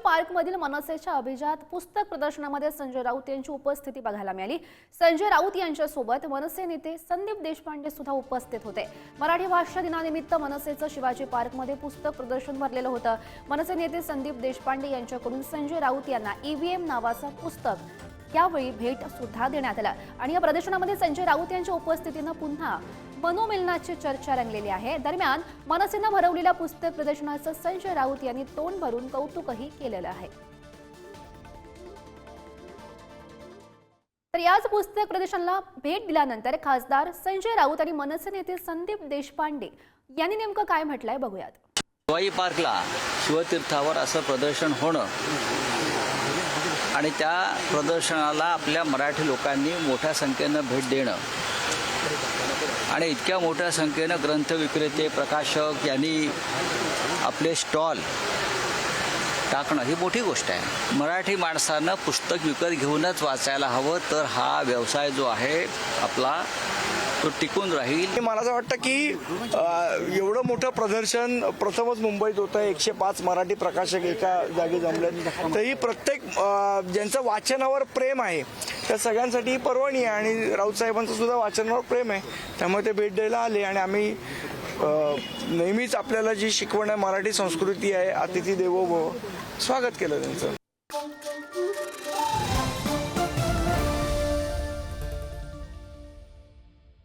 पार्कमधील मनसेच्या अभिजात पुस्तक प्रदर्शनामध्ये संजय राऊत यांची उपस्थिती बघायला मिळाली। संजय राऊत यांच्यासोबत मनसे नेते संदीप देशपांडे सुद्धा उपस्थित होते। मराठी भाषा दिनानिमित्त मनसेचं शिवाजी पार्कमध्ये पुस्तक प्रदर्शन भरलेलं होतं। मनसे नेते संदीप देशपांडे यांच्याकडून संजय राऊत यांना ईव्हीएम नावाचं पुस्तक यावेळी भेट सुद्धा देण्यात आलं आणि या प्रदर्शनामध्ये संजय राऊत यांच्या उपस्थितीने पुन्हा मनोमिलनाची चर्चा रंगलेली आहे। दरम्यान मनसेने भरवलेल्या पुस्तक प्रदर्शनाचं संजय राऊत यांनी तोंड भरून कौतुकही केलेलं आहे। तर याच पुस्तक प्रदर्शनाला भेट दिल्यानंतर खासदार संजय राऊत आणि मनसे नेते संदीप देशपांडे यांनी नेमकं काय म्हटलंय बघूयात। शिवाजी पार्कला शिवतीर्थावर असं प्रदर्शन होणं आणि त्या प्रदर्शनाला आपल्या मराठी लोकांनी मोठ्या संख्येनं भेट देणं आणि इतक्या मोठ्या संख्येनं ग्रंथ विक्रेते प्रकाशक यांनी आपले स्टॉल टाकणं ही मोठी गोष्ट आहे। मराठी माणसानं पुस्तक विकत घेऊनच वाचायला हवं, तर हा व्यवसाय जो आहे आपला तो टिकून राहील। मला असं वाटतं की एवढं मोठं प्रदर्शन प्रथमच मुंबईत होतं। 105 मराठी प्रकाशक एका जागी जमलेत, तरी प्रत्येक ज्यांचं वाचनावर प्रेम आहे त्या सगळ्यांसाठी पर्वणी आहे आणि राऊत साहेबांचं सुद्धा वाचनावर प्रेम आहे, त्यामुळे ते भेट द्यायला आले आणि आम्ही नेहमीच आपल्याला जी शिकवण आहे मराठी संस्कृती आहे, अतिथी देवो भव, स्वागत केलं त्यांचं।